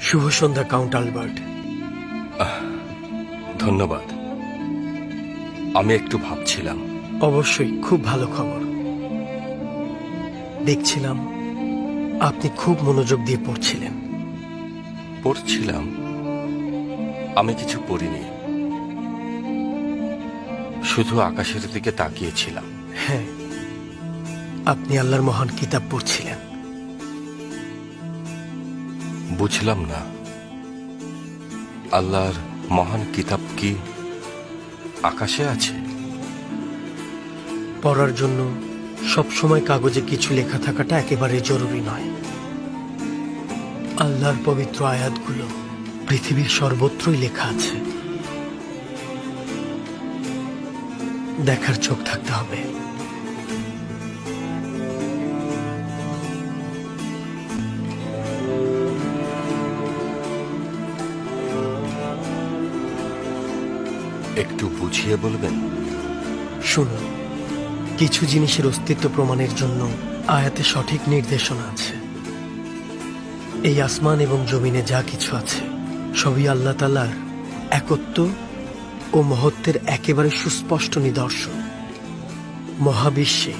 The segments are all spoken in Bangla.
শুভ সন্ধ্যা কাউন্ট আলবার্ট। ধন্যবাদ। আমি একটু ভাবছিলাম। অবশ্যই খুব ভালো খবর। দেখছিলাম আপনি খুব মনোযোগ দিয়ে পড়ছিলেন। পড়ছিলাম? আমি কিছু পড়িনি, শুধু আকাশের দিকে তাকিয়েছিলাম। হ্যাঁ, আপনি আল্লাহর মহান কিতাব পড়ছিলেন। বুঝলাম না, আল্লাহর মহান কিতাব কি আকাশে আছে? পড়ার জন্য সবসময় কাগজে কিছু লেখা থাকাটা একেবারে জরুরি নয়। আল্লাহর পবিত্র আয়াতগুলো পৃথিবীর সর্বত্রই লেখা আছে। দেখার চোখ থাকতে হবে। একটু বুঝিয়ে বলবেন? শুনুন, কিছু জিনিসের অস্তিত্ব প্রমাণের জন্য আয়াতে সঠিক নির্দেশনা আছে। এই আসমান এবং জমিনে যা কিছু আছে সবই আল্লাহ তাআলার একত্ব ও মহত্বের একেবারে সুস্পষ্ট নিদর্শন। মহাবিশ্বে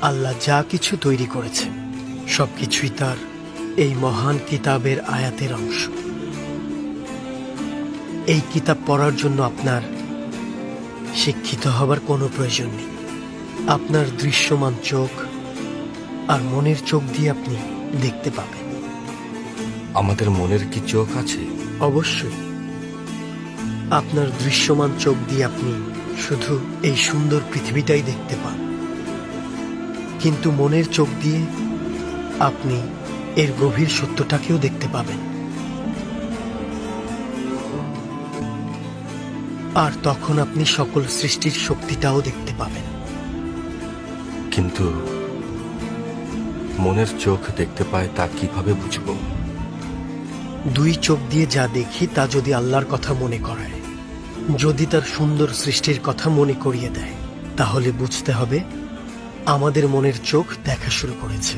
আল্লাহ যা কিছু তৈরি করেছেন সবকিছুই তার এই মহান কিতাবের আয়াতের অংশ। এই কিতাব পড়ার জন্য আপনার শিক্ষিত হবার কোনো প্রয়োজন নেই। আপনার দৃশ্যমান চোখ আর মনের চোখ দিয়ে আপনি দেখতে পাবেন। আমাদের মনের কি চোখ আছে? অবশ্যই। আপনার দৃশ্যমান চোখ দিয়ে আপনি শুধু এই সুন্দর পৃথিবীটাই দেখতে পান, কিন্তু মনের চোখ দিয়ে আপনি এর গভীর সত্যটাকেও দেখতে পাবেন। আর তখন আপনি সকল সৃষ্টির শক্তিটাও দেখতে পাবেন। কিন্তু মনের চোখ দেখতে পায় তা কিভাবে বুঝবো? দুই চোখ দিয়ে যা দেখি তা যদি আল্লাহর কথা মনে করায়, যদি তার সুন্দর সৃষ্টির কথা মনে করিয়ে দেয়, তাহলে বুঝতে হবে আমাদের মনের চোখ দেখা শুরু করেছে।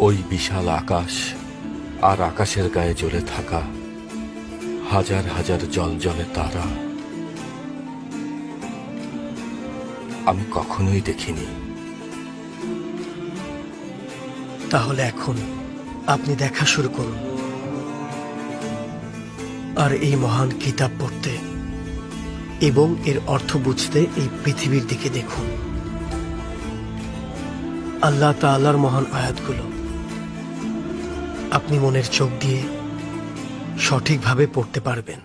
ওই বিশাল আকাশ আর আকাশের গায়ে জ্বলে থাকা হাজার হাজার জলজলে তারা আমি কখনোই দেখিনি। তাহলে এখন আপনি দেখা শুরু করুন আর এই মহান কিতাব পড়তে এবং এর অর্থ বুঝতে এই পৃথিবীর দিকে দেখুন। আল্লাহ তাআলার মহান আয়াতগুলো আপনি মনের চোখ দিয়ে সঠিকভাবে পড়তে পারবেন।